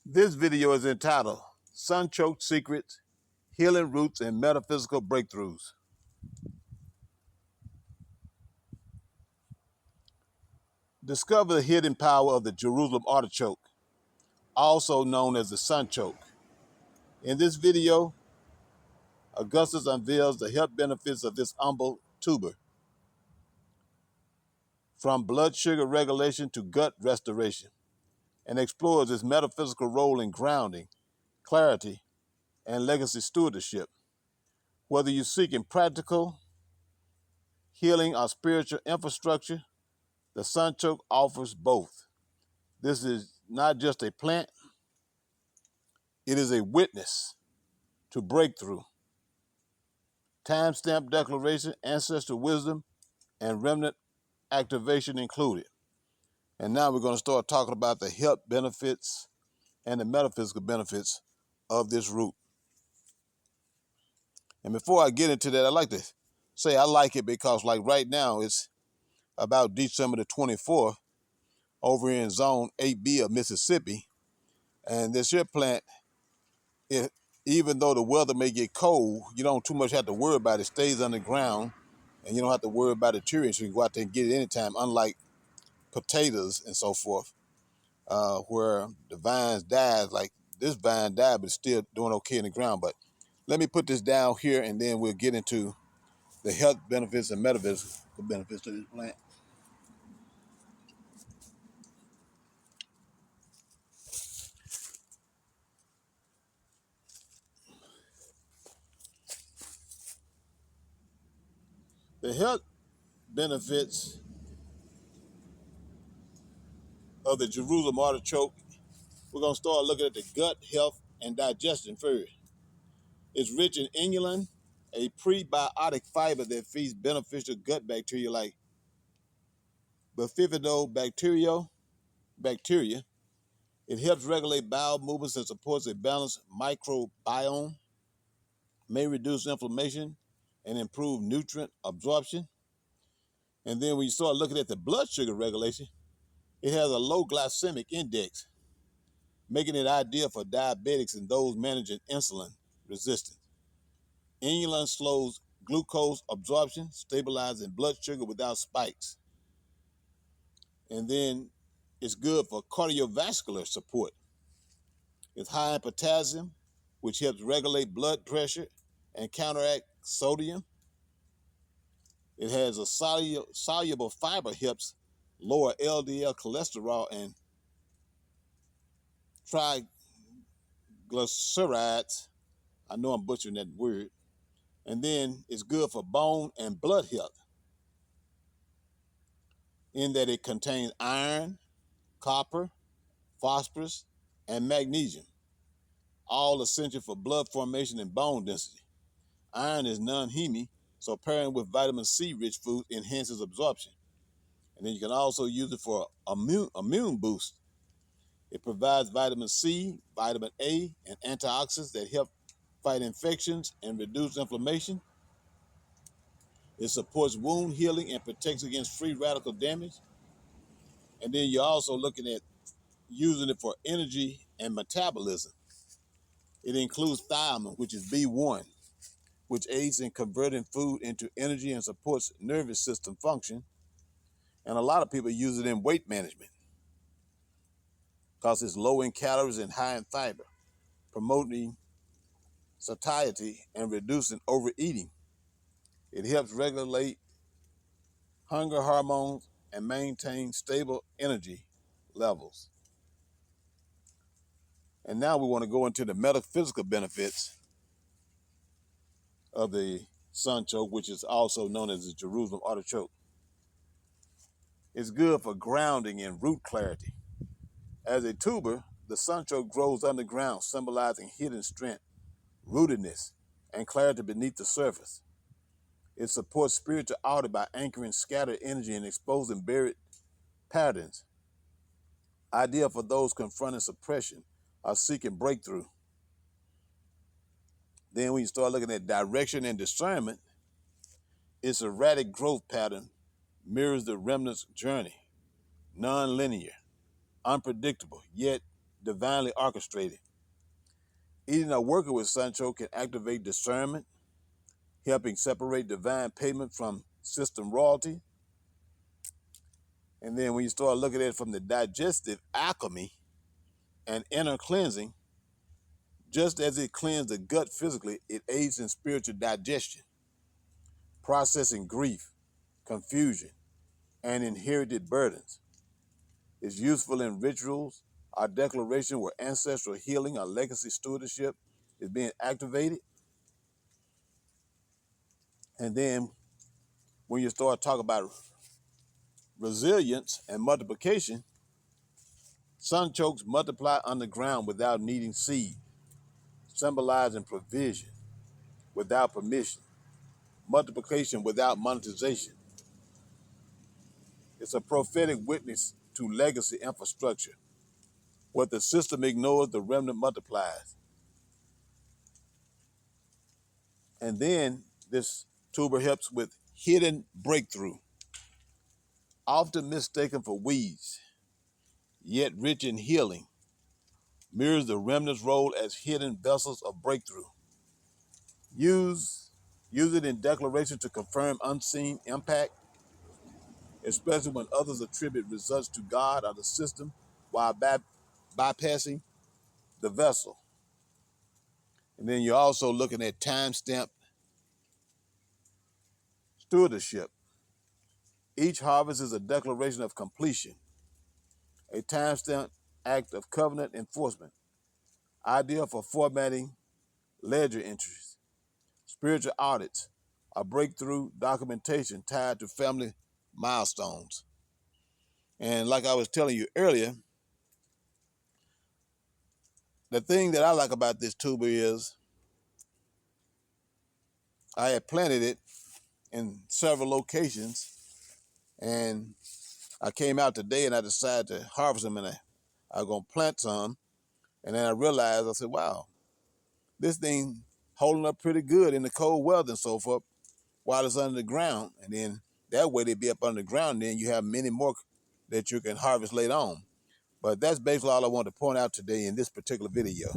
This video is entitled Sunchoke Secrets, Healing Roots, and Metaphysical Breakthroughs. Discover the hidden power of the Jerusalem Artichoke, also known as the Sunchoke. In this video, Augustus unveils the health benefits of this humble tuber, from blood sugar regulation to gut restoration, and explores its metaphysical role in grounding, clarity, and legacy stewardship. Whether you're seeking practical healing or spiritual infrastructure, the Sunchoke offers both. This is not just a plant, it is a witness to breakthrough, timestamp declaration, ancestral wisdom, and remnant activation included. And now we're going to start talking about the health benefits and the metaphysical benefits of this root. And before I get into that, I'd like to say I like it because, like, right now, it's about December the 24th over in Zone 8B of Mississippi. And this here plant, it, even though the weather may get cold, you don't too much have to worry about it. It stays underground, and you don't have to worry about it deteriorating. So you can go out there and get it anytime, unlike potatoes and so forth, where the vines die. Like this vine died, but it's still doing okay in the ground. But let me put this down here, and then we'll get into the health benefits and metaphysical benefits of this plant. The health benefits of the Jerusalem artichoke, we're going to start looking at the gut health and digestion first. It's rich in inulin, a prebiotic fiber that feeds beneficial gut bacteria like bifidobacteria. It helps regulate bowel movements and supports a balanced microbiome, may reduce inflammation and improve nutrient absorption. And then when you start looking at the blood sugar regulation, it has a low glycemic index, making it ideal for diabetics and those managing insulin resistance. Inulin slows glucose absorption, stabilizing blood sugar without spikes. And then it's good for cardiovascular support. It's high in potassium, which helps regulate blood pressure and counteract sodium. It has a soluble fiber, helps lower LDL cholesterol and triglycerides. I know I'm butchering that word. And then it's good for bone and blood health in that it contains iron, copper, phosphorus, and magnesium, all essential for blood formation and bone density. Iron is non-heme, so pairing with vitamin C-rich food enhances absorption. And then you can also use it for immune boost. It provides vitamin C, vitamin A, and antioxidants that help fight infections and reduce inflammation. It supports wound healing and protects against free radical damage. And then you're also looking at using it for energy and metabolism. It includes thiamine, which is B1, which aids in converting food into energy and supports nervous system function. And a lot of people use it in weight management because it's low in calories and high in fiber, promoting satiety and reducing overeating. It helps regulate hunger hormones and maintain stable energy levels. And now we want to go into the metaphysical benefits of the sunchoke, which is also known as the Jerusalem artichoke. It's good for grounding and root clarity. As a tuber, the sunchoke grows underground, symbolizing hidden strength, rootedness, and clarity beneath the surface. It supports spirituality by anchoring scattered energy and exposing buried patterns, ideal for those confronting suppression or seeking breakthrough. Then when you start looking at direction and discernment, its erratic growth pattern mirrors the remnant's journey, non-linear, unpredictable, yet divinely orchestrated. Eating or working with Sunchoke can activate discernment, helping separate divine payment from system royalty. And then when you start looking at it from the digestive alchemy and inner cleansing, just as it cleans the gut physically, it aids in spiritual digestion, processing grief, confusion, and inherited burdens. It's useful in rituals or declaration where ancestral healing or legacy stewardship is being activated. And then when you start talking about resilience and multiplication, sunchokes multiply underground without needing seed, symbolizing provision without permission, multiplication without monetization. It's a prophetic witness to legacy infrastructure. What the system ignores, the remnant multiplies. And then this tuber helps with hidden breakthrough, often mistaken for weeds, yet rich in healing, mirrors the remnant's role as hidden vessels of breakthrough. Use it in declaration to confirm unseen impact, especially when others attribute results to God or the system while bypassing the vessel. And then you're also looking at time-stamped stewardship. Each harvest is a declaration of completion, a time-stamped act of covenant enforcement, ideal for formatting ledger entries, spiritual audits, a breakthrough documentation tied to family milestones. And like I was telling you earlier, the thing that I like about this tuber is I had planted it in several locations, and I came out today and I decided to harvest them, and I was gonna plant some, and then I realized, I said, wow, this thing holding up pretty good in the cold weather and so forth while it's under the ground. And then that way they be up under the ground, then you have many more that you can harvest later on. But that's basically all I wanted to point out today in this particular video.